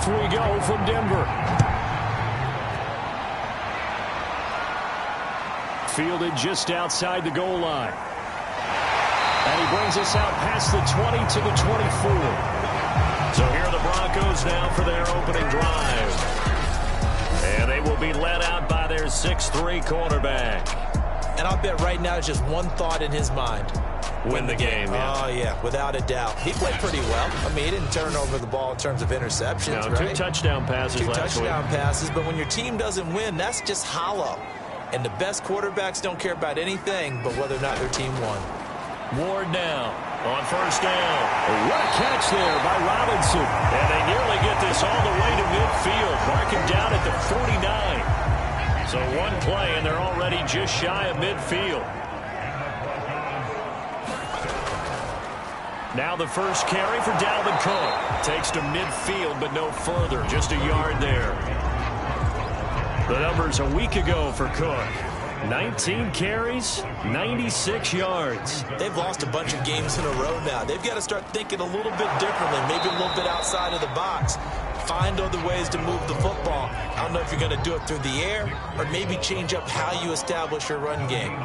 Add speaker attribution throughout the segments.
Speaker 1: Off we go from Denver. Fielded just outside the goal line. And he brings us out past the 20 to the 24. So here are the Broncos now for their opening drive. And they will be led out by their 6'3" quarterback.
Speaker 2: And I'll bet right now it's just one thought in his mind.
Speaker 1: Win the game, yeah.
Speaker 2: Oh, yeah, without a doubt. He played pretty well. I mean, he didn't turn over the ball in terms of interceptions,
Speaker 1: no,
Speaker 2: right?
Speaker 1: 2 touchdown passes last week.
Speaker 2: 2 touchdown passes, but when your team doesn't win, that's just hollow. And the best quarterbacks don't care about anything but whether or not their team won.
Speaker 1: Ward now on first down. What a catch there by Robinson. And they nearly get this all the way to midfield. Marking down at the 49. So one play, and they're already just shy of midfield. Now the first carry for Dalvin Cook. Takes to midfield, but no further. Just a yard there. The numbers a week ago for Cook. 19 carries, 96 yards.
Speaker 2: They've lost a bunch of games in a row now. They've got to start thinking a little bit differently, maybe a little bit outside of the box. Find other ways to move the football. I don't know if you're going to do it through the air or maybe change up how you establish your run game.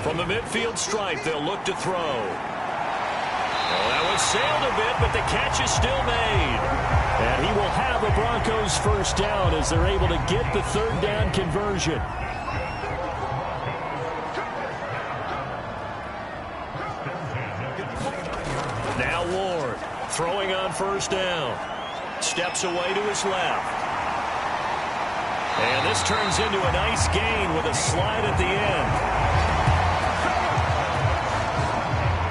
Speaker 1: From the midfield stripe, they'll look to throw. Well, that was sailed a bit, but the catch is still made. And he will have a Broncos first down as they're able to get the third down conversion. Now Ward throwing on first down. Steps away to his left. And this turns into a nice gain with a slide at the end.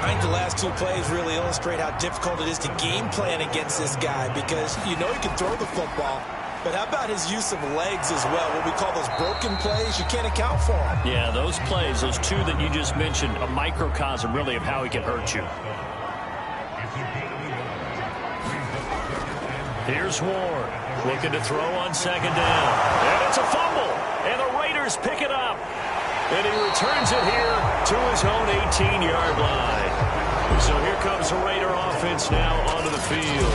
Speaker 2: I think the last 2 plays really illustrate how difficult it is to game plan against this guy because you know he can throw the football, but how about his use of legs as well? What we call those broken plays, you can't account for them.
Speaker 1: Yeah, those plays, those 2 that you just mentioned, a microcosm really of how he can hurt you. Here's Ward looking to throw on second down. And it's a fumble, and the Raiders pick it up. And he returns it here to his own 18-yard line. So here comes the Raider offense now onto the field.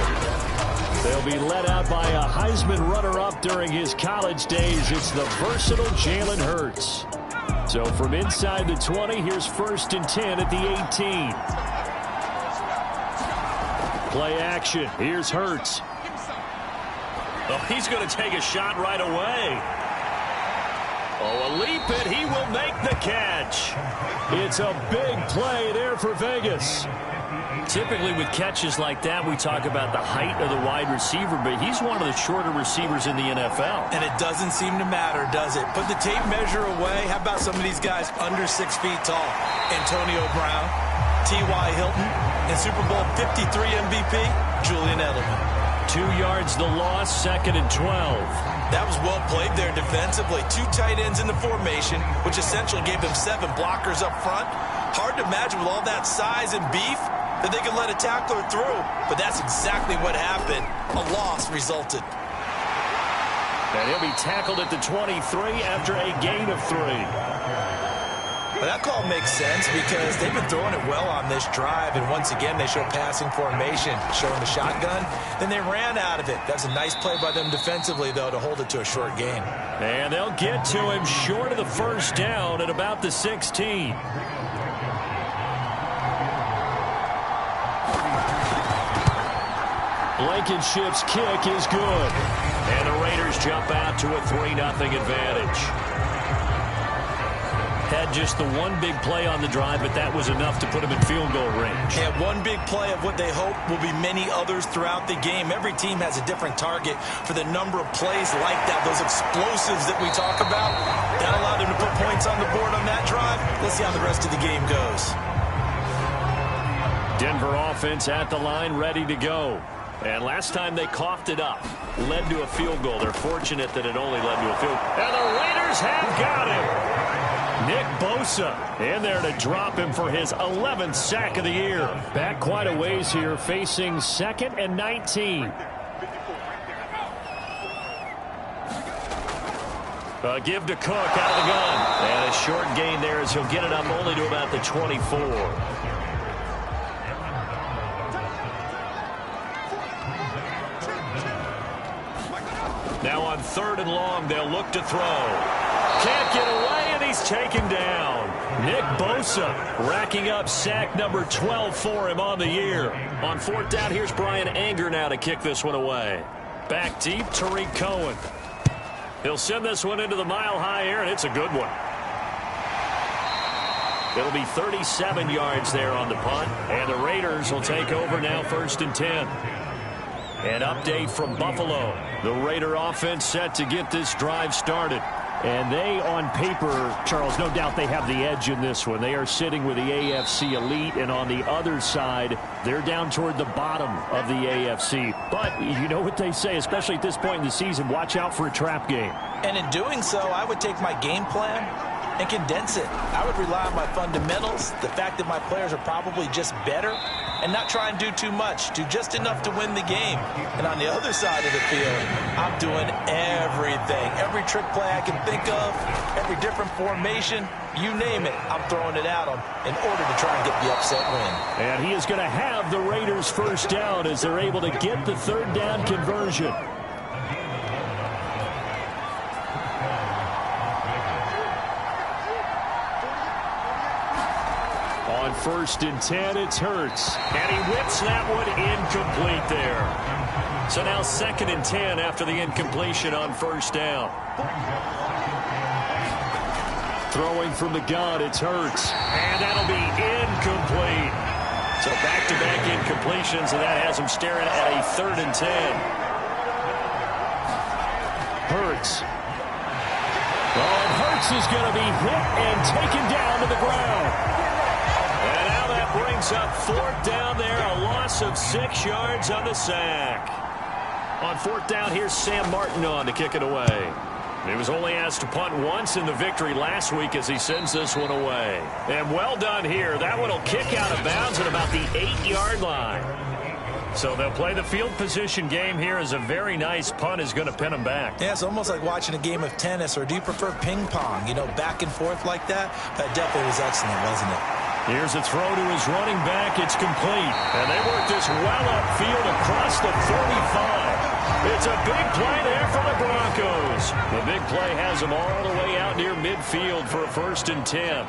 Speaker 1: They'll be led out by a Heisman runner-up during his college days. It's the versatile Jalen Hurts. So from inside the 20, here's 1st and 10 at the 18. Play action. Here's Hurts. Oh, he's going to take a shot right away. Oh, a leap, and he will make the catch. It's a big play there for Vegas. Typically with catches like that, we talk about the height of the wide receiver, but he's one of the shorter receivers in the NFL.
Speaker 2: And it doesn't seem to matter, does it? Put the tape measure away. How about some of these guys under 6 feet tall? Antonio Brown, T.Y. Hilton, and Super Bowl 53 MVP, Julian Edelman.
Speaker 1: 2 yards the loss, 2nd and 12.
Speaker 2: That was well played there defensively. 2 tight ends in the formation, which essentially gave them 7 blockers up front. Hard to imagine with all that size and beef that they could let a tackler through. But that's exactly what happened. A loss resulted.
Speaker 1: And he'll be tackled at the 23 after a gain of 3.
Speaker 2: But that call makes sense because they've been throwing it well on this drive. And once again, they show passing formation, showing the shotgun. Then they ran out of it. That's a nice play by them defensively, though, to hold it to a short gain.
Speaker 1: And they'll get to him short of the first down at about the 16. Blankenship's kick is good. And the Raiders jump out to a 3-0 advantage. Had just the one big play on the drive, but that was enough to put him in field goal range.
Speaker 2: Yeah, one big play of what they hope will be many others throughout the game. Every team has a different target for the number of plays like that, those explosives that we talk about. That allowed them to put points on the board on that drive. Let's see how the rest of the game goes.
Speaker 1: Denver offense at the line, ready to go. And last time they coughed it up, led to a field goal. They're fortunate that it only led to a field goal. And the Raiders have got him. Nick Bosa in there to drop him for his 11th sack of the year. Back quite a ways here, facing 2nd and 19. Give to Cook out of the gun. And a short gain there as he'll get it up only to about the 24. Now on 3rd and long, they'll look to throw. Can't get away, and he's taken down. Nick Bosa racking up sack number 12 for him on the year. On 4th down, here's Brian Anger now to kick this one away. Back deep, Tariq Cohen. He'll send this one into the mile-high air, and it's a good one. It'll be 37 yards there on the punt, and the Raiders will take over now 1st and 10. An update from Buffalo. The Raider offense set to get this drive started. And they, on paper, Charles, no doubt they have the edge in this one. They are sitting with the AFC elite, and on the other side, they're down toward the bottom of the AFC. But you know what they say, especially at this point in the season, watch out for a trap game.
Speaker 2: And in doing so, I would take my game plan and condense it. I would rely on my fundamentals, the fact that my players are probably just better, and not try and do too much, do just enough to win the game. And on the other side of the field, I'm doing everything. Every trick play I can think of, every different formation, you name it, I'm throwing it at them in order to try and get the upset win.
Speaker 1: And he is going to have the Raiders 1st down as they're able to get the 3rd down conversion. On 1st and 10, it's Hurts. And he whips that one incomplete there. So now 2nd and 10 after the incompletion on 1st down. Throwing from the gun, it's Hurts. And that'll be incomplete. So back-to-back incompletions, and that has him staring at a 3rd and 10. Hurts. Oh, and Hurts is going to be hit and taken down to the ground. And now that brings up 4th down there, a loss of 6 yards on the sack. On 4th down, here's Sam Martin on to kick it away. He was only asked to punt once in the victory last week as he sends this one away. And well done here. That one will kick out of bounds at about the 8-yard line. So they'll play the field position game here as a very nice punt is going to pin them back.
Speaker 2: Yeah, it's almost like watching a game of tennis, or do you prefer ping pong? You know, back and forth like that? That definitely was excellent, wasn't it?
Speaker 1: Here's a throw to his running back. It's complete. And they work this well upfield across the 45. It's a big play there for the Broncos. The big play has them all the way out near midfield for a 1st and 10.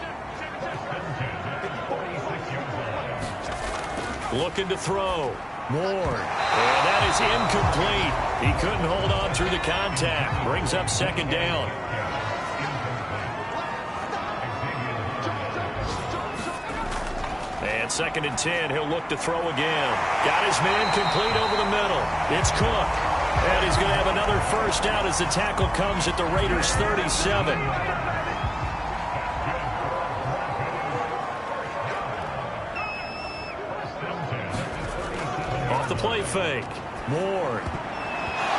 Speaker 1: Looking to throw. Moore. And that is incomplete. He couldn't hold on through the contact. Brings up 2nd down. And 2nd and 10, he'll look to throw again. Got his man complete over the middle. It's Cook. And he's going to have another 1st down as the tackle comes at the Raiders' 37. Off the play fake. Moore.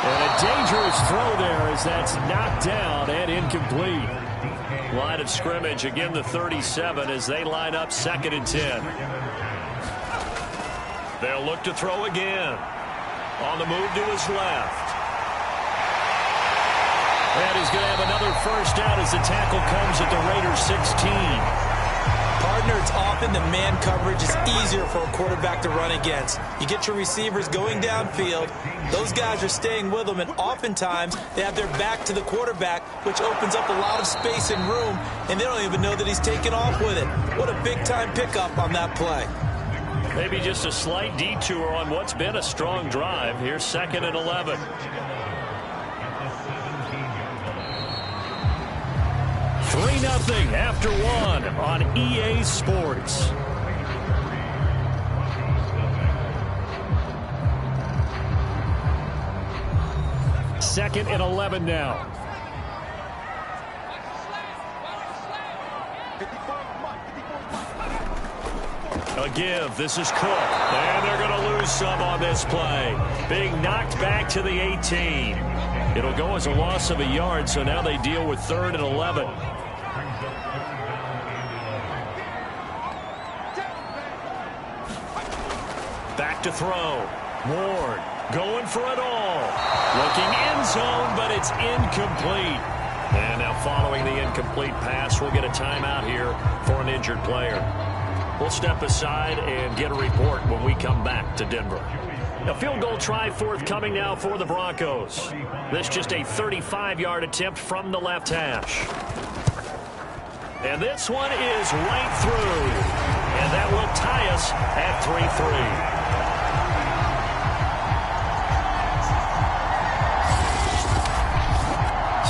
Speaker 1: And a dangerous throw there as that's knocked down and incomplete. Line of scrimmage, again the 37 as they line up 2nd and 10. They'll look to throw again. On the move to his left. And he's going to have another 1st down as the tackle comes at the Raiders' 16.
Speaker 2: Partner, it's often the man coverage is easier for a quarterback to run against. You get your receivers going downfield. Those guys are staying with them, and oftentimes they have their back to the quarterback, which opens up a lot of space and room, and they don't even know that he's taken off with it. What a big-time pickup on that play.
Speaker 1: Maybe just a slight detour on what's been a strong drive. Here's 2nd and 11. $3-0 after 1 on EA Sports. Second and 11 now. A give. This is Cook. And they're going to lose some on this play. Being knocked back to the 18. It'll go as a loss of a yard, so now they deal with 3rd and 11. Back to throw. Ward going for it all. Looking end zone, but it's incomplete. And now following the incomplete pass, we'll get a timeout here for an injured player. We'll step aside and get a report when we come back to Denver. A field goal try forthcoming now for the Broncos. This just a 35-yard attempt from the left hash. And this one is right through. And that will tie us at 3-3.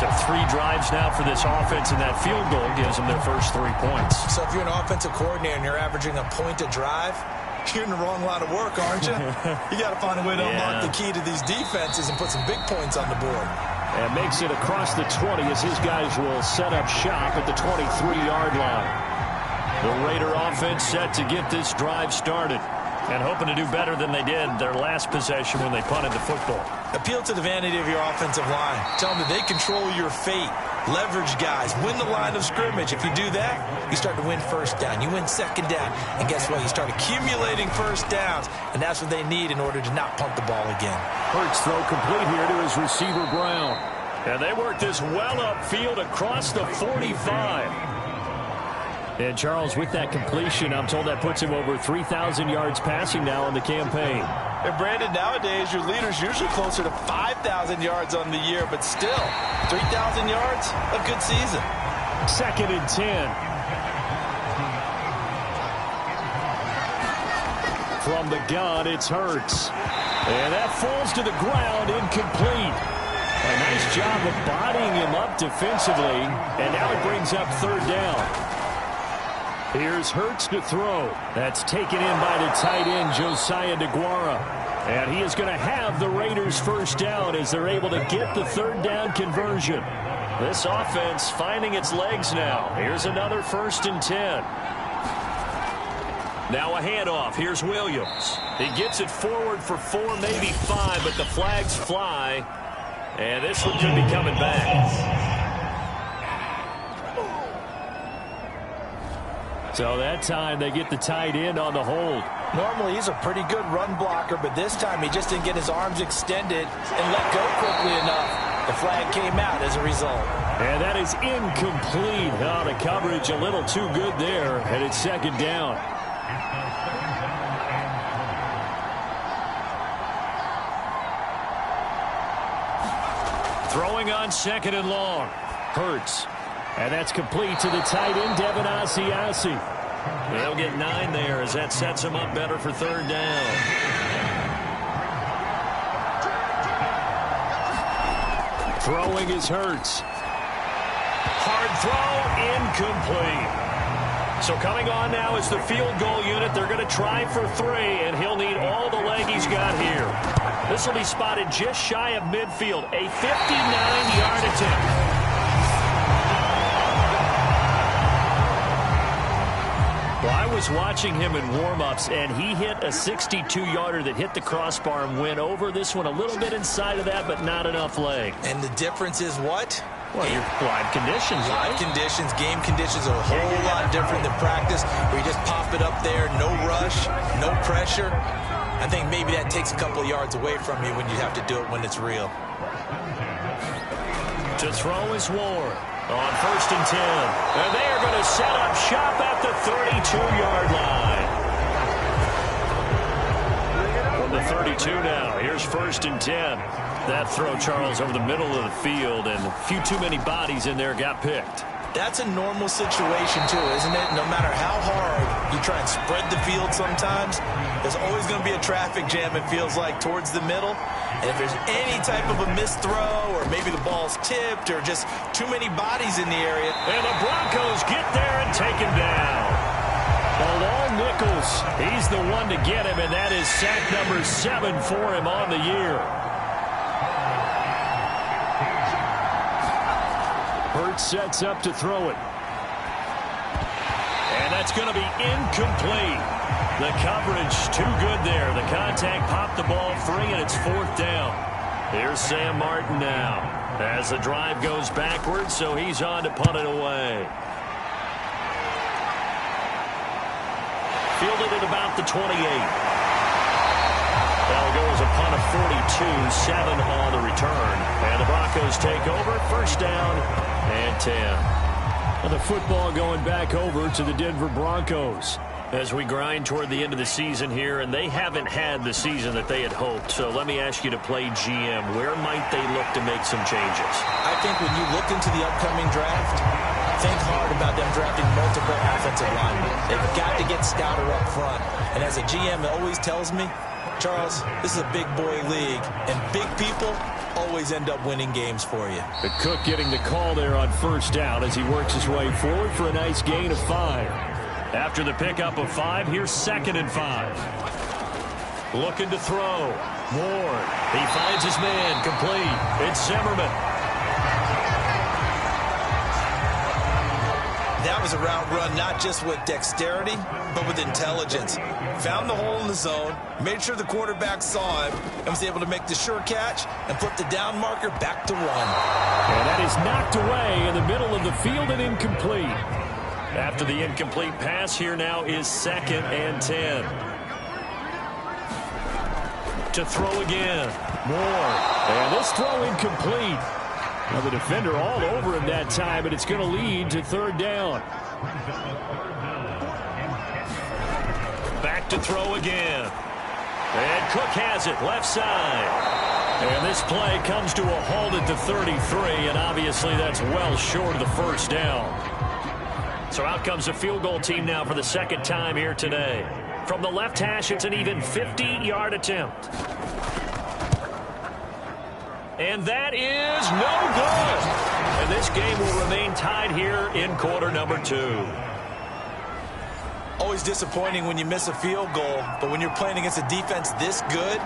Speaker 1: So 3 drives now for this offense, and that field goal gives them their first 3 points.
Speaker 2: So if you're an offensive coordinator and you're averaging a point a drive, you're in the wrong line of work, aren't you? You got to find a way to unlock the key to these defenses and put some big points on the board.
Speaker 1: And makes it across the 20 as his guys will set up shop at the 23-yard line. The Raider offense set to get this drive started and hoping to do better than they did their last possession when they punted the football.
Speaker 2: Appeal to the vanity of your offensive line. Tell them that they control your fate. Leverage guys. Win the line of scrimmage. If you do that, you start to win first down. You win second down. And guess what? You start accumulating first downs. And that's what they need in order to not punt the ball again.
Speaker 1: Hurts throw complete here to his receiver Brown. And they work this well upfield across the 45. And Charles, with that completion, I'm told that puts him over 3,000 yards passing now in the campaign.
Speaker 2: And Brandon, nowadays your leader's usually closer to 5,000 yards on the year, but still, 3,000 yards, a good season.
Speaker 1: 2nd and 10. From the gun, it's Hurts. And that falls to the ground, incomplete. A nice job of bodying him up defensively, and now it brings up 3rd down. Here's Hurts to throw. That's taken in by the tight end, Josiah DeGuara. And he is going to have the Raiders' first down as they're able to get the 3rd down conversion. This offense finding its legs now. Here's another 1st and 10. Now a handoff. Here's Williams. He gets it forward for 4, maybe 5, but the flags fly. And this one could be coming back. So that time they get the tight end on the hold.
Speaker 2: Normally he's a pretty good run blocker, but this time he just didn't get his arms extended and let go quickly enough. The flag came out as a result.
Speaker 1: And that is incomplete. Oh, the coverage a little too good there, and it's 2nd down. Throwing on 2nd and long. Hurts. And that's complete to the tight end, Devin Asiasi. They'll get 9 there as that sets him up better for 3rd down. Throwing is Hurts. Hard throw, incomplete. So coming on now is the field goal unit. They're going to try for 3, and he'll need all the leg he's got here. This will be spotted just shy of midfield. A 59-yard attempt. Well, I was watching him in warm-ups, and he hit a 62-yarder that hit the crossbar and went over. This one a little bit inside of that, but not enough leg.
Speaker 2: And the difference is what?
Speaker 1: Well, your live conditions, right?
Speaker 2: Live conditions, game conditions are a whole lot different than practice, where you just pop it up there, no rush, no pressure. I think maybe that takes a couple of yards away from you when you have to do it when it's real.
Speaker 1: To throw is Ward. On 1st and 10. And they are going to set up shop at the 32-yard line. From the 32 now, here's 1st and 10. That throw, Charles, over the middle of the field, and a few too many bodies in there got picked.
Speaker 2: That's a normal situation, too, isn't it? No matter how hard you try and spread the field sometimes, there's always going to be a traffic jam, it feels like, towards the middle. And if there's any type of a missed throw, or maybe the ball's tipped, or just too many bodies in the area.
Speaker 1: And the Broncos get there and take him down. Along Nichols, he's the one to get him, and that is sack number 7 for him on the year. Hurts sets up to throw it. And that's going to be incomplete. The coverage too good there. The contact popped the ball free, and it's 4th down. Here's Sam Martin now as the drive goes backwards, so he's on to punt it away. Fielded at about the 28. That'll go as a punt of 42, 7 on the return. And the Broncos take over, 1st down and 10. And the football going back over to the Denver Broncos. As we grind toward the end of the season here, and they haven't had the season that they had hoped. So let me ask you to play GM. Where might they look to make some changes?
Speaker 2: I think when you look into the upcoming draft, think hard about them drafting multiple offensive linemen. They've got to get stouter up front. And as a GM, it always tells me, Charles, this is a big boy league, and big people always end up winning games for you.
Speaker 1: The Cook getting the call there on first down as he works his way forward for a nice gain of 5. After the pickup of 5, here's 2nd and 5. Looking to throw. Ward. He finds his man. Complete. It's Zimmerman.
Speaker 2: That was a route run not just with dexterity, but with intelligence. Found the hole in the zone, made sure the quarterback saw him, and was able to make the sure catch and flip the down marker back to 1.
Speaker 1: And that is knocked away in the middle of the field and incomplete. After the incomplete pass, here now is 2nd and 10. To throw again. Moore. And this throw incomplete. Now the defender all over him that time, but it's going to lead to 3rd down. Back to throw again. And Cook has it, left side. And this play comes to a halt at the 33, and obviously that's well short of the first down. So out comes a field goal team now for the 2nd time here today. From the left hash, it's an even 50-yard attempt. And that is no good. And this game will remain tied here in quarter number 2.
Speaker 2: Always disappointing when you miss a field goal, but when you're playing against a defense this good,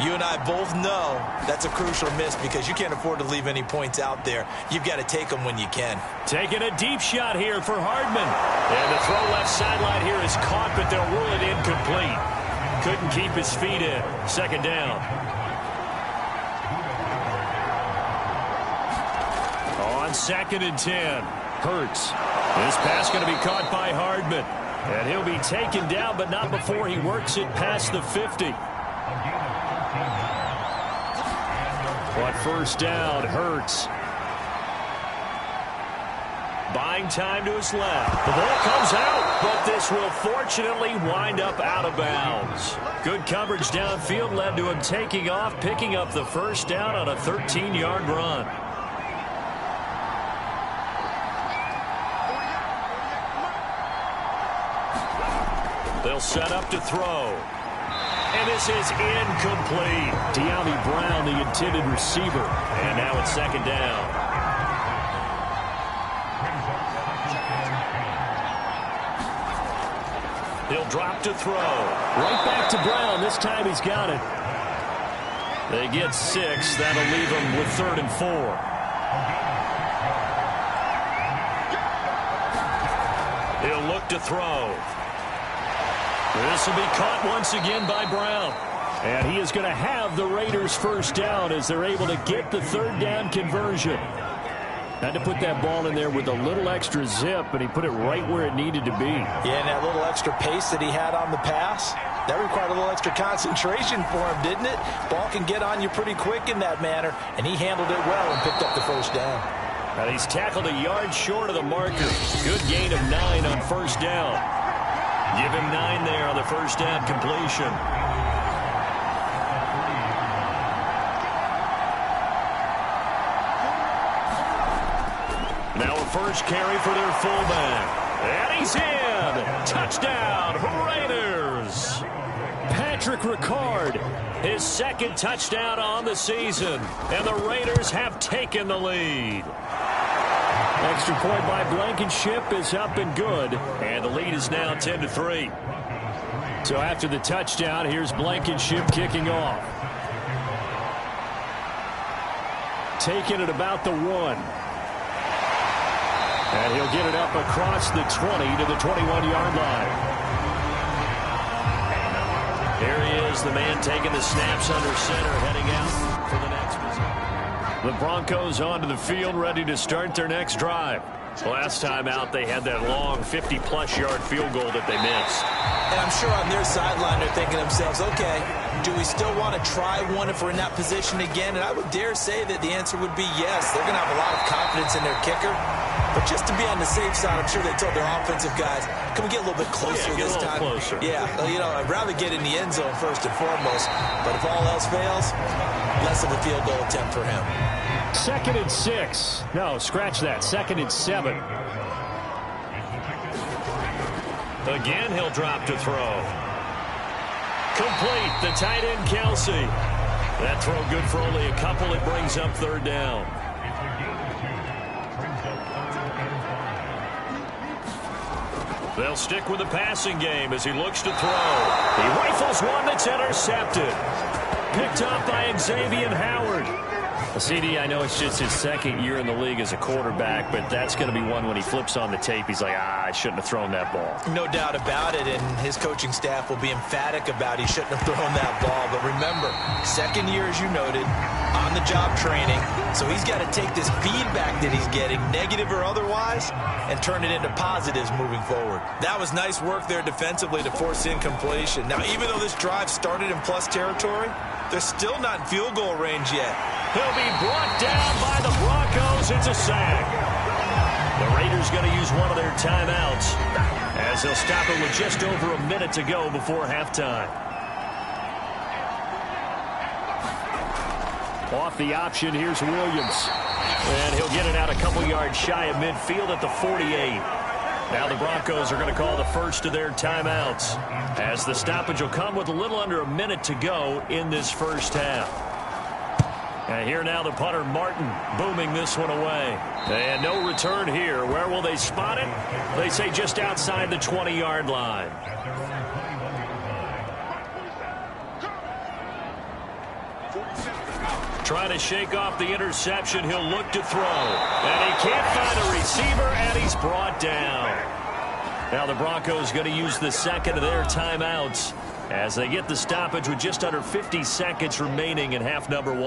Speaker 2: you and I both know that's a crucial miss because you can't afford to leave any points out there. You've got to take them when you can.
Speaker 1: Taking a deep shot here for Hardman. And the throw left sideline here is caught, but they'll rule it incomplete. Couldn't keep his feet in. 2nd down. On 2nd and 10. Hurts. This pass going to be caught by Hardman. And he'll be taken down, but not before he works it past the 50. On first down, Hurts. Buying time to his left. The ball comes out, but this will fortunately wind up out of bounds. Good coverage downfield led to him taking off, picking up the first down on a 13-yard run. They'll set up to throw. And this is incomplete. De'Ami Brown, the intended receiver. And now it's 2nd down. He'll drop to throw. Right back to Brown. This time he's got it. They get 6. That'll leave them with 3rd and 4. He'll look to throw. This will be caught once again by Brown. And he is going to have the Raiders first down as they're able to get the 3rd down conversion. Had to put that ball in there with a little extra zip, but he put it right where it needed to be.
Speaker 2: Yeah, and that little extra pace that he had on the pass, that required a little extra concentration for him, didn't it? Ball can get on you pretty quick in that manner, and he handled it well and picked up the first down.
Speaker 1: Now he's tackled a yard short of the marker. Good gain of 9 on first down. Give him 9 there on the first down completion. Now a first carry for their fullback. And he's in. Touchdown, Raiders. Patrick Ricard, his 2nd touchdown on the season. And the Raiders have taken the lead. Extra point by Blankenship is up and good. And the lead is now 10-3. So after the touchdown, here's Blankenship kicking off. Taking it about the 1. And he'll get it up across the 20 to the 21-yard line. Here he is, the man taking the snaps under center, heading out for the next position. The Broncos onto the field, ready to start their next drive. Last time out, they had that long 50-plus yard field goal that they missed.
Speaker 2: And I'm sure on their sideline they're thinking to themselves, okay, do we still want to try one if we're in that position again? And I would dare say that the answer would be yes. They're going to have a lot of confidence in their kicker. But just to be on the safe side, I'm sure they told their offensive guys, can we get a little bit closer this time?
Speaker 1: Closer.
Speaker 2: Yeah, you know, I'd rather get in the end zone first and foremost. But if all else fails, less of a field goal attempt for him.
Speaker 1: 2nd and 6. No, scratch that. 2nd and 7. Again, he'll drop to throw. Complete. The tight end, Kelsey. That throw good for only a couple. It brings up 3rd down. They'll stick with the passing game as he looks to throw. He rifles one that's intercepted. Picked up by Xavier Howard. CD, I know it's just his 2nd year in the league as a quarterback, but that's going to be one when he flips on the tape. He's like, I shouldn't have thrown that ball.
Speaker 2: No doubt about it, and his coaching staff will be emphatic about he shouldn't have thrown that ball. But remember, 2nd year, as you noted, on-the-job training. So he's got to take this feedback that he's getting, negative or otherwise, and turn it into positives moving forward. That was nice work there defensively to force incompletion. Now, even though this drive started in plus territory, they're still not in field goal range yet.
Speaker 1: He'll be brought down by the Broncos. It's a sack. The Raiders going to use one of their timeouts as they'll stop it with just over a minute to go before halftime. Off the option, here's Williams. And he'll get it out a couple yards shy of midfield at the 48. Now the Broncos are going to call the first of their timeouts as the stoppage will come with a little under a minute to go in this first half. And here now the punter, Martin, booming this one away. And no return here. Where will they spot it? They say just outside the 20-yard line. Trying to shake off the interception. He'll look to throw. And he can't find a receiver, and he's brought down. Now the Broncos going to use the 2nd of their timeouts as they get the stoppage with just under 50 seconds remaining in half number 1.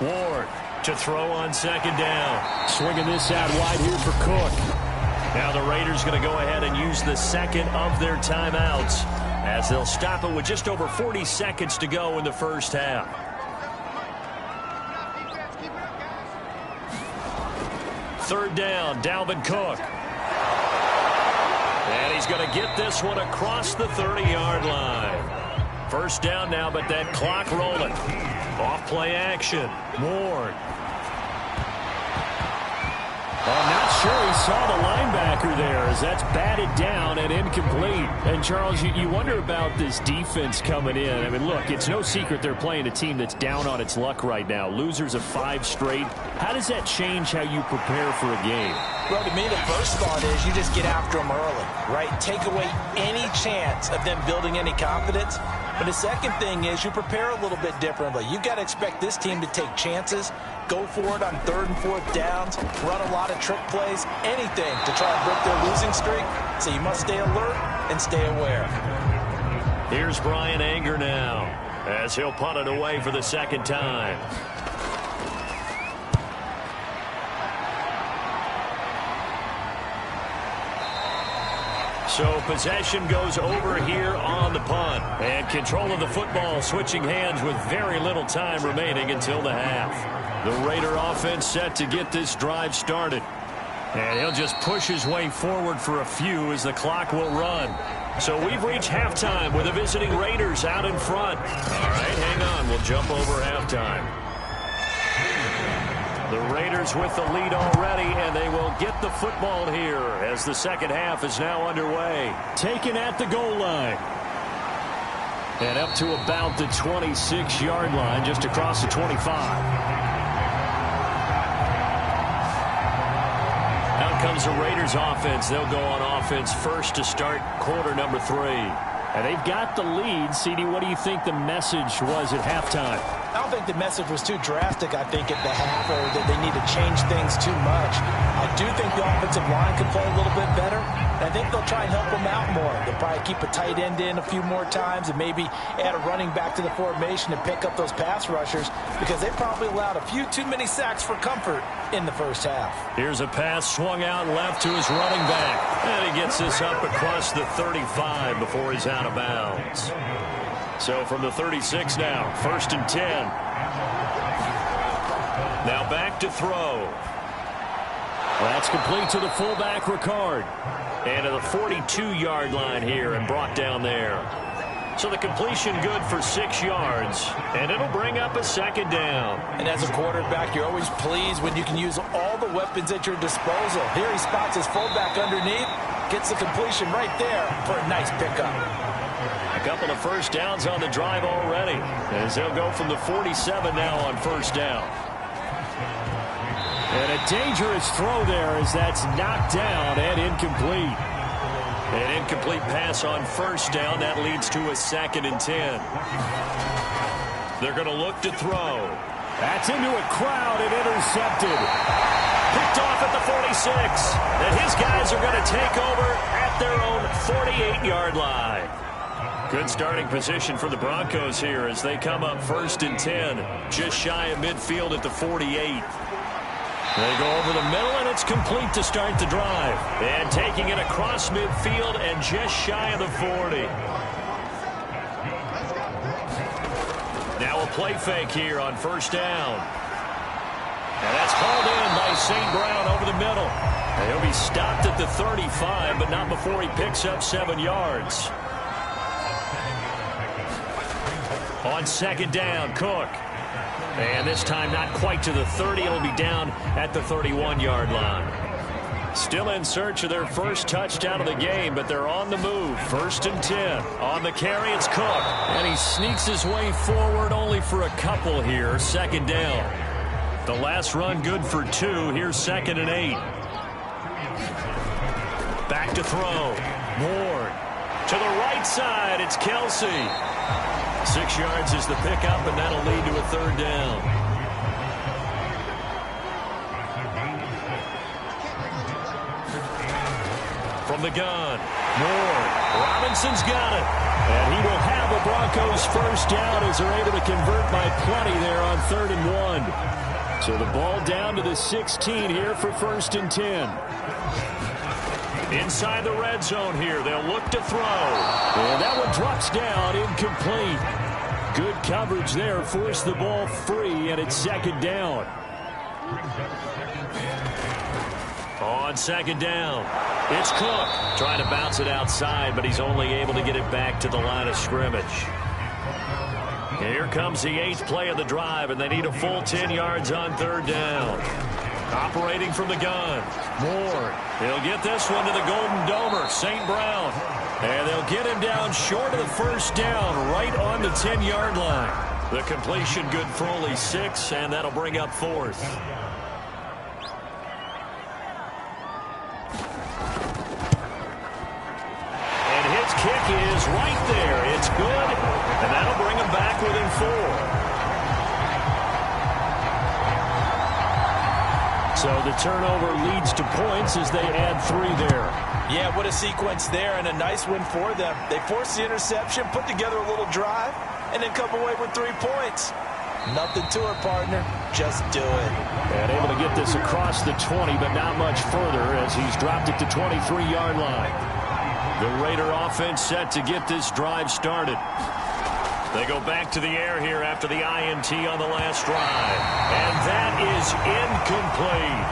Speaker 1: Ward to throw on 2nd down. Swinging this out wide here for Cook. Now the Raiders going to go ahead and use the 2nd of their timeouts as they'll stop it with just over 40 seconds to go in the first half. Third down, Dalvin Cook. And he's going to get this one across the 30-yard line. First down now, but that clock rolling. Off play action. Ward. I'm not sure he saw the linebacker there as that's batted down and incomplete. And, Charles, you wonder about this defense coming in. I mean, look, it's no secret they're playing a team that's down on its luck right now. Losers of 5 straight. How does that change how you prepare for a game?
Speaker 3: Well, to me, the first thought is you just get after them early, right? Take away any chance of them building any confidence. But the second thing is you prepare a little bit differently. You've got to expect this team to take chances, go for it on 3rd and 4th downs, run a lot of trick plays, anything to try and break their losing streak. So you must stay alert and stay aware.
Speaker 1: Here's Brian Anger now as he'll punt it away for the 2nd time. So possession goes over here on the punt. And control of the football switching hands with very little time remaining until the half. The Raider offense set to get this drive started. And he'll just push his way forward for a few as the clock will run. So we've reached halftime with the visiting Raiders out in front. All right, hang on. We'll jump over halftime. The Raiders with the lead already, and they will get the football here as the second half is now underway. Taken at the goal line. And up to about the 26-yard line, just across the 25. Out comes the Raiders offense. They'll go on offense first to start quarter number 3. And they've got the lead. CD, what do you think the message was at halftime?
Speaker 3: I don't think the message was too drastic, I think, at the half, or that they need to change things too much. I do think the offensive line could play a little bit better. And I think they'll try and help them out more. They'll probably keep a tight end in a few more times and maybe add a running back to the formation and pick up those pass rushers because they probably allowed a few too many sacks for comfort in the first half.
Speaker 1: Here's a pass swung out left to his running back. And he gets this up across the 35 before he's out of bounds. So from the 36 now, 1st and 10. Now back to throw. That's complete to the fullback, Ricard. And to the 42-yard line here and brought down there. So the completion good for 6 yards, and it'll bring up a second down.
Speaker 3: And as a quarterback, you're always pleased when you can use all the weapons at your disposal. Here he spots his fullback underneath, gets the completion right there for a nice pickup.
Speaker 1: A couple of first downs on the drive already, as they'll go from the 47 now on first down. And a dangerous throw there as that's knocked down and incomplete. An incomplete pass on first down. That leads to a 2nd and 10. They're going to look to throw. That's into a crowd and intercepted. Picked off at the 46. And his guys are going to take over at their own 48-yard line. Good starting position for the Broncos here as they come up 1st and 10. Just shy of midfield at the 48. They go over the middle, and it's complete to start the drive. And taking it across midfield and just shy of the 40. Now a play fake here on first down. And that's hauled in by St. Brown over the middle. And he'll be stopped at the 35, but not before he picks up 7 yards. On second down, Cook. And this time not quite to the 30. It'll be down at the 31-yard line. Still in search of their first touchdown of the game, but they're on the move. 1st and 10. On the carry, it's Cook. And he sneaks his way forward only for a couple here. 2nd down. The last run good for 2. Here's 2nd and 8. Back to throw. Ward. To the right side, it's Kelsey. 6 yards is the pickup, and that'll lead to a 3rd down. From the gun, Ward. Robinson's got it. And he will have a Broncos first down as they're able to convert by plenty there on 3rd and 1. So the ball down to the 16 here for 1st and 10. Inside the red zone here, they'll look to throw. And that one drops down, incomplete. Good coverage there, forced the ball free, and it's 2nd down. On 2nd down, it's Cook. Trying to bounce it outside, but he's only able to get it back to the line of scrimmage. Here comes the 8th play of the drive, and they need a full 10 yards on 3rd down. Operating from the gun, Ward. He'll get this one to the Golden Domer, St. Brown. And they'll get him down short of the first down, right on the 10-yard line. The completion good for only 6, and that'll bring up 4th. And his kick is right there. It's good, and that'll bring him back within 4. So the turnover leads to points as they add 3 there.
Speaker 3: Yeah, what a sequence there, and a nice win for them. They forced the interception, put together a little drive, and then come away with 3 points. Nothing to it, partner. Just do it.
Speaker 1: And able to get this across the 20, but not much further as he's dropped it to 23-yard line. The Raider offense set to get this drive started. They go back to the air here after the INT on the last drive. And that is incomplete.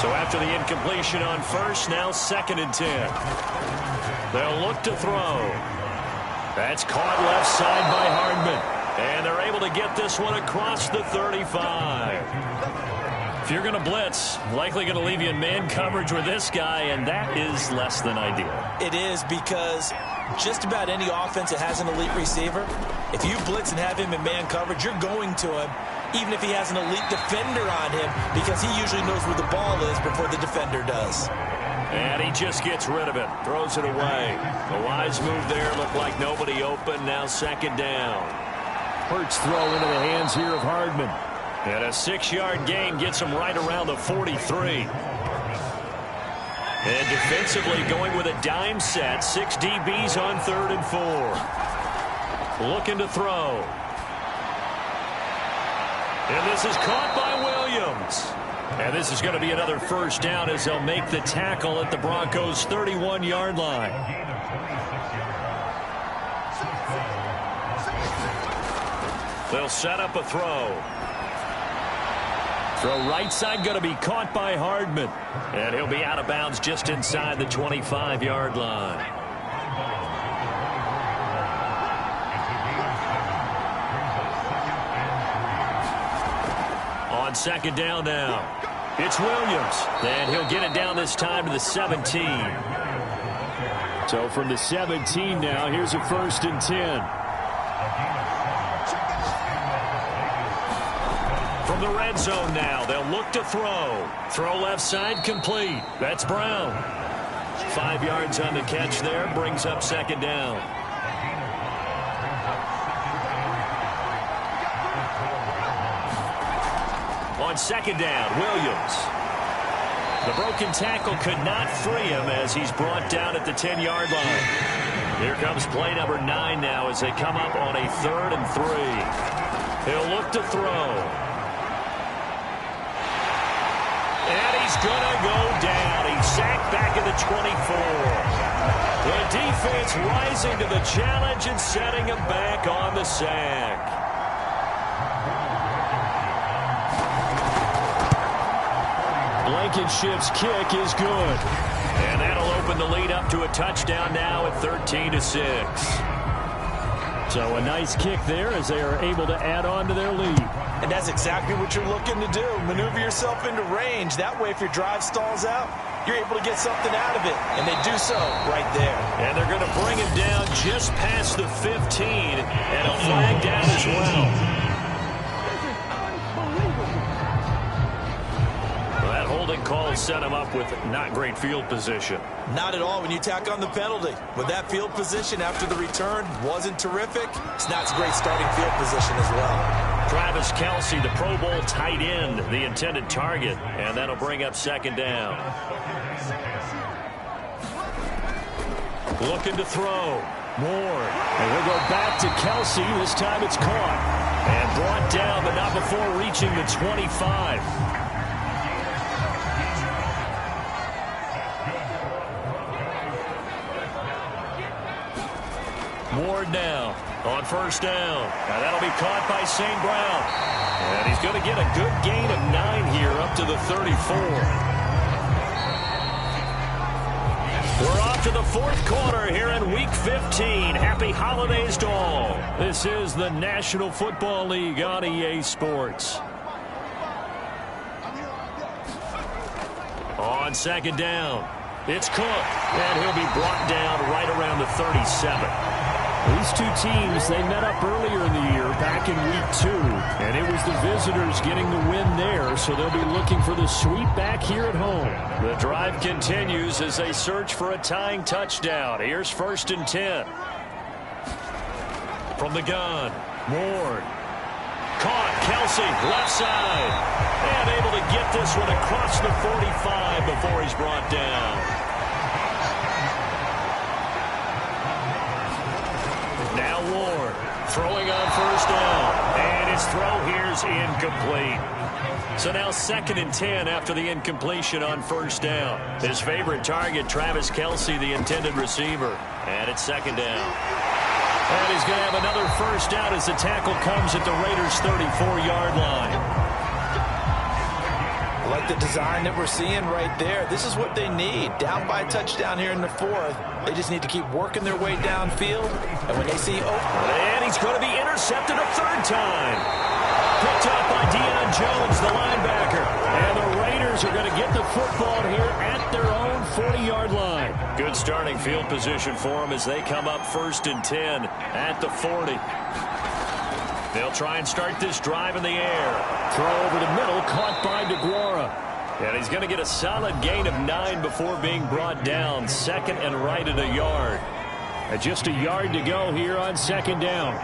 Speaker 1: So after the incompletion on first, now 2nd and 10. They'll look to throw. That's caught left side by Hardman. And they're able to get this one across the 35. If you're going to blitz, likely going to leave you in man coverage with this guy, and that is less than ideal.
Speaker 3: It is, because just about any offense that has an elite receiver, if you blitz and have him in man coverage, you're going to him, even if he has an elite defender on him, because he usually knows where the ball is before the defender does.
Speaker 1: And he just gets rid of it, throws it away. A wise move there, looked like nobody open, now 2nd down. Hurts throw into the hands here of Hardman. And a 6-yard gain gets him right around the 43. And defensively going with a dime set. 6 DBs on 3rd and 4. Looking to throw. And this is caught by Williams. And this is going to be another first down as they'll make the tackle at the Broncos' 31-yard line. They'll set up a throw. Throw right side going to be caught by Hardman. And he'll be out of bounds just inside the 25-yard line. On second down now, it's Williams. And he'll get it down this time to the 17. So from the 17 now, here's a 1st and 10. From the red zone now, they'll look to throw. Throw left side, complete. That's Brown. 5 yards on the catch there, brings up second down. On second down, Williams. The broken tackle could not free him as he's brought down at the 10-yard line. Here comes play number 9 now as they come up on a 3rd and 3. He'll look to throw. And he's going to go down. He's sacked back at the 24. The defense rising to the challenge and setting him back on the sack. Blankenship's kick is good. And that'll open the lead up to a touchdown now at 13-6. So a nice kick there as they are able to add on to their lead.
Speaker 3: And that's exactly what you're looking to do. Maneuver yourself into range. That way, if your drive stalls out, you're able to get something out of it. And they do so right there. And they're going to bring him down just past the 15. And a flag down as well.
Speaker 1: Call set him up with not great field position.
Speaker 2: Not at all when you tack on the penalty. But that field position after the return wasn't terrific. It's not a great starting field position as well.
Speaker 1: Travis Kelce, the Pro Bowl tight end, the intended target. And that'll bring up second down. Looking to throw. Ward. And we'll go back to Kelce. This time it's caught. And brought down, but not before reaching the 25. Ward now on first down. Now that'll be caught by St. Brown. And he's going to get a good gain of 9 here up to the 34. We're off to the 4th quarter here in Week 15. Happy holidays to all. This is the National Football League on EA Sports. On second down, it's Cook. And he'll be brought down right around the 37. These two teams, they met up earlier in the year back in Week 2, and it was the visitors getting the win there, so they'll be looking for the sweep back here at home. The drive continues as they search for a tying touchdown. Here's 1st and 10. From the gun, Ward. Caught, Kelce, left side. And able to get this one across the 45 before he's brought down. Now Ward throwing on first down. And his throw here's incomplete. So now 2nd and 10 after the incompletion on first down. His favorite target, Travis Kelce, the intended receiver. And it's 2nd down. And he's going to have another first down as the tackle comes at the Raiders' 34-yard line.
Speaker 3: Like the design that we're seeing right there. This is what they need. Down by a touchdown here in the 4th. They just need to keep working their way downfield. And when they see
Speaker 1: and he's going to be intercepted a 3rd time. Picked up by Deion Jones, the linebacker. And the Raiders are going to get the football here at their own 40-yard line. Good starting field position for them as they come up 1st and 10 at the 40. They'll try and start this drive in the air. Throw over the middle, caught by DeGuara. And he's going to get a solid gain of 9 before being brought down. 2nd and right at a yard. And just a yard to go here on 2nd down.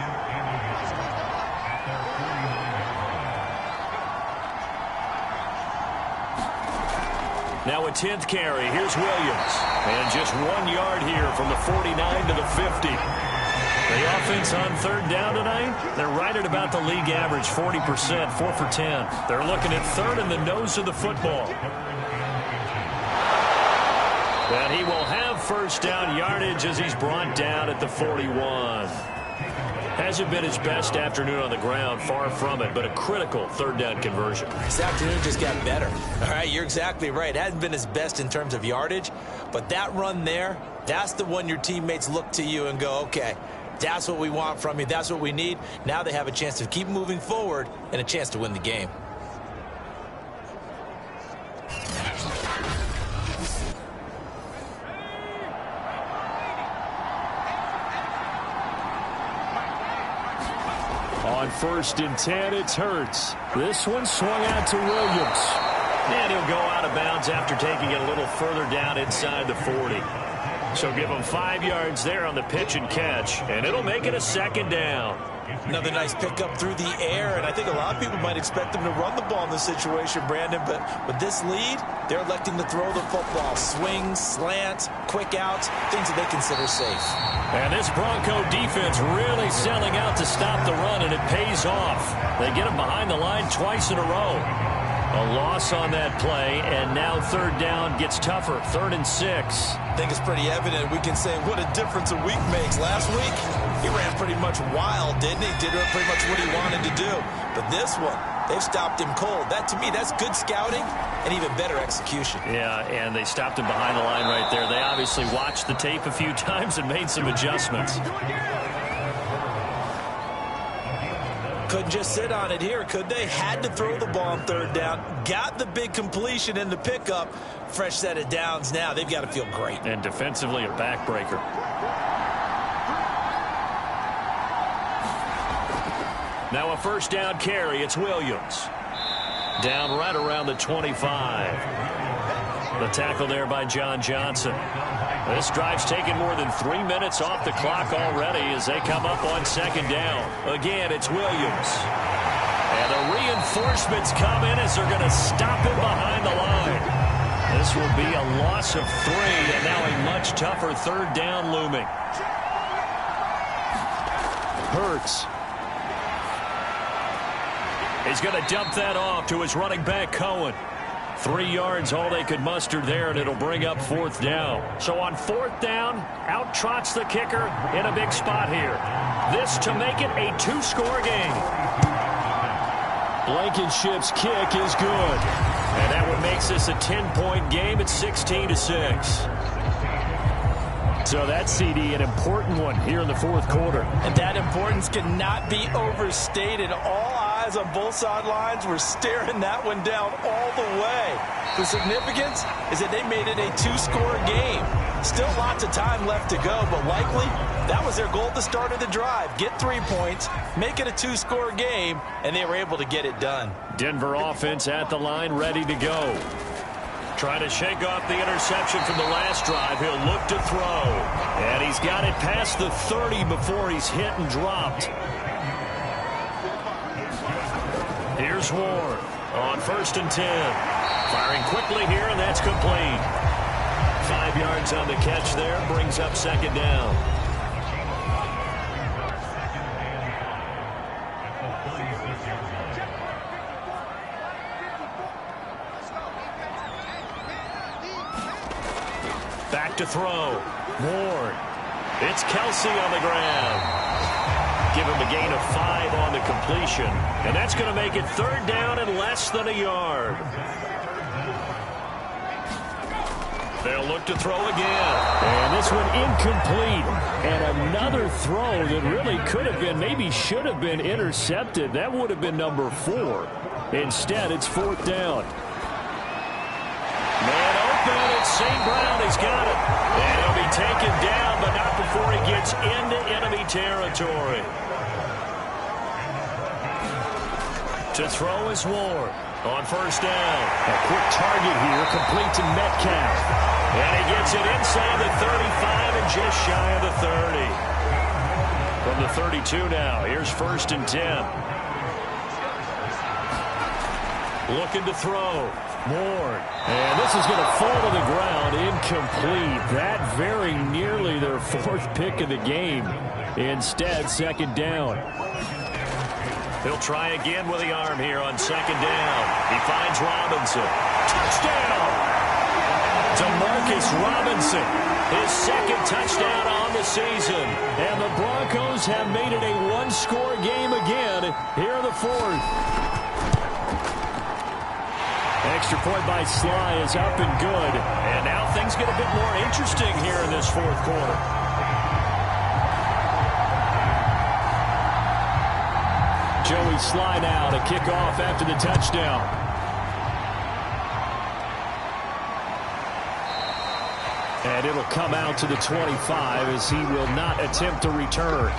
Speaker 1: Now a 10th carry. Here's Williams. And just 1 yard here from the 49 to the 50. The offense on 3rd down tonight, they're right at about the league average, 40%, 4 for 10. They're looking at 3rd in the nose of the football. And he will have first down yardage as he's brought down at the 41. Hasn't been his best afternoon on the ground, far from it, but a critical third down conversion.
Speaker 3: His afternoon just got better. All right, you're exactly right. It hasn't been his best in terms of yardage, but that run there, that's the one your teammates look to you and go, okay, that's what we want from you. That's what we need. Now they have a chance to keep moving forward and a chance to win the game.
Speaker 1: On 1st and 10, it's Hurts. This one swung out to Williams. And he'll go out of bounds after taking it a little further down inside the 40. So give him 5 yards there on the pitch and catch, and it'll make it a 2nd down.
Speaker 3: Another nice pickup through the air, and I think a lot of people might expect them to run the ball in this situation, Brandon, but with this lead, they're electing to throw the football. Swings, slants, quick outs, things that they consider safe.
Speaker 1: And this Bronco defense really selling out to stop the run, and it pays off. They get him behind the line twice in a row. A loss on that play, and now 3rd down gets tougher, 3rd and 6.
Speaker 3: I think it's pretty evident. We can say what a difference a week makes. Last week, he ran pretty much wild, didn't he? Did pretty much what he wanted to do. But this one, they've stopped him cold. That, to me, that's good scouting and even better execution.
Speaker 1: Yeah, and they stopped him behind the line right there. They obviously watched the tape a few times and made some adjustments.
Speaker 3: Couldn't just sit on it here, could they? Had to throw the ball on 3rd down. Got the big completion in the pickup. Fresh set of downs now. They've got to feel great.
Speaker 1: And defensively, a backbreaker. Now a 1st down carry. It's Williams. Down right around the 25. The tackle there by John Johnson. This drive's taken more than 3 minutes off the clock already as they come up on 2nd down. Again, it's Williams. And the reinforcements come in as they're going to stop him behind the line. This will be a loss of 3, and now a much tougher 3rd down looming. Hurts. He's going to dump that off to his running back, Cohen. 3 yards, all they could muster there, and it'll bring up 4th down. So on 4th down, out trots the kicker in a big spot here. This to make it a 2-score game. Blankenship's kick is good. And that one makes this a 10-point game at 16-6. So that, CD, an important one here in the 4th quarter.
Speaker 3: And that importance cannot be overstated. All eyes on both sidelines were staring that one down all the way. The significance is that they made it a 2-score game. Still lots of time left to go, but likely that was their goal at the start of the drive. Get 3 points, make it a 2-score game, and they were able to get it done.
Speaker 1: Denver offense at the line, ready to go. Trying to shake off the interception from the last drive. He'll look to throw. And he's got it past the 30 before he's hit and dropped. Here's Ward on 1st and 10. Firing quickly here, and that's complete. 5 yards on the catch there. Brings up 2nd down. Back to throw. Ward. It's Kelsey on the ground. Give him a gain of 5 on the completion. And that's going to make it 3rd down and less than a yard. They'll look to throw again. And this one incomplete. And another throw that really could have been, maybe should have been intercepted. That would have been number 4. Instead, it's 4th down. Man open, it's St. Brown. He's got it. And he'll be taken down, but not before he gets into enemy territory. To throw is Ward on 1st down. A quick target here, complete to Metcalf. And he gets it inside the 35 and just shy of the 30. From the 32 now, here's 1st and 10. Looking to throw. Ward. And this is going to fall to the ground, incomplete. That very nearly their 4th pick of the game. Instead, 2nd down. He'll try again with the arm here on 2nd down. He finds Robinson. Touchdown! DeMarcus Robinson His second touchdown on the season. And the Broncos have made it a one-score game again here in the fourth. Extra point by Sly is up and good. And now things get a bit more interesting here in this fourth quarter. Joey Sly now to kick off after the touchdown. And it'll come out to the 25 as he will not attempt to return.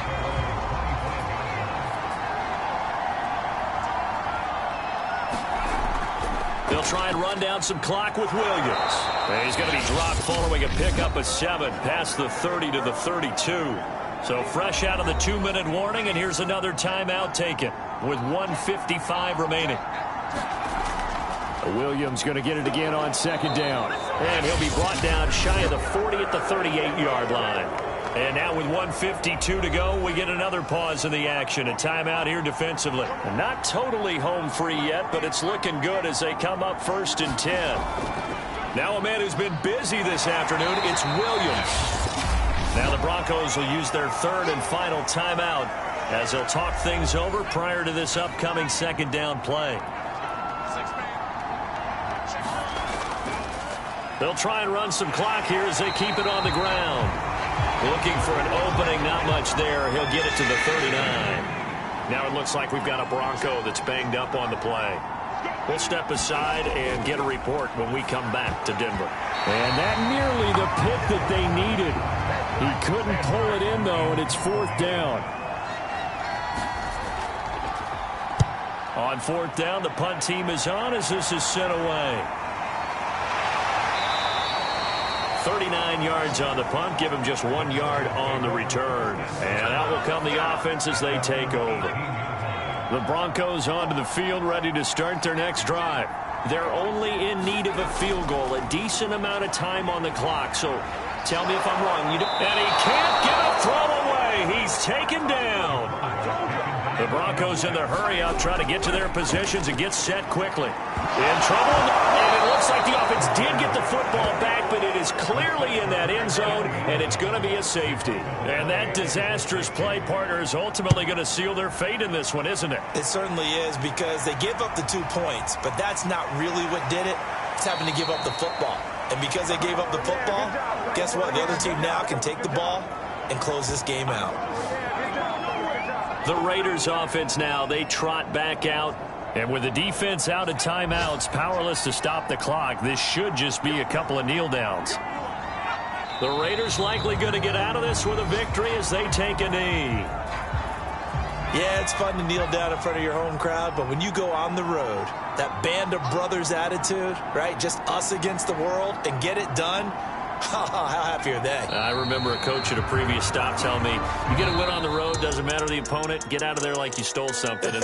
Speaker 1: They'll try and run down some clock with Williams. And he's going to be dropped following a pickup of 7 past the 30 to the 32. So fresh out of the 2-minute warning, and here's another timeout taken with 1:55 remaining. Williams going to get it again on second down. And he'll be brought down shy of the 40 at the 38-yard line. And now with 1:52 to go, we get another pause in the action. A timeout here defensively. Not totally home free yet, but it's looking good as they come up 1st and 10. Now a man who's been busy this afternoon, it's Williams. Now the Broncos will use their 3rd and final timeout as they'll talk things over prior to this upcoming second down play. They'll try and run some clock here as they keep it on the ground. Looking for an opening, not much there. He'll get it to the 39. Now it looks like we've got a Bronco that's banged up on the play. We'll step aside and get a report when we come back to Denver. And that nearly the pick that they needed. He couldn't pull it in, though, and it's 4th down. On 4th down, the punt team is on as this is sent away. 39 yards on the punt, give him just 1 yard on the return. And out will come the offense as they take over. The Broncos onto the field, ready to start their next drive. They're only in need of a field goal, a decent amount of time on the clock. So tell me if I'm wrong. And he can't get a throw away. He's taken down. The Broncos in their hurry-up try to get to their positions and get set quickly. In trouble, and it looks like the offense did get the football back, but it is clearly in that end zone, and it's going to be a safety. And that disastrous play partner is ultimately going to seal their fate in this one, isn't it?
Speaker 3: It certainly is, because they gave up the 2 points, but that's not really what did it. It's having to give up the football. And because they gave up the football, guess what? The other team now can take the ball and close this game out.
Speaker 1: The Raiders offense now, they trot back out. And with the defense out of timeouts, powerless to stop the clock, this should just be a couple of kneel downs. The Raiders likely going to get out of this with a victory as they take a knee.
Speaker 3: Yeah, it's fun to kneel down in front of your home crowd, but when you go on the road, that band of brothers attitude, right, just us against the world, and get it done, how happy are they?
Speaker 1: I remember a coach at a previous stop telling me, you get a win on the road, doesn't matter the opponent, get out of there like you stole something. And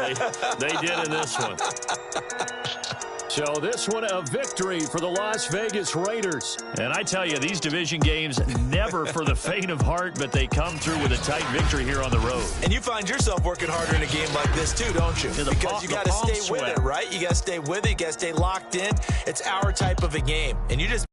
Speaker 1: they did in this one. So this one, a victory for the Las Vegas Raiders. And I tell you, these division games, never for the faint of heart, but they come through with a tight victory here on the road.
Speaker 3: And you find yourself working harder in a game like this too, don't you?
Speaker 1: Yeah,
Speaker 3: because you got to stay with it, right? You got to stay with it. You got to stay locked in. It's our type of a game. And you just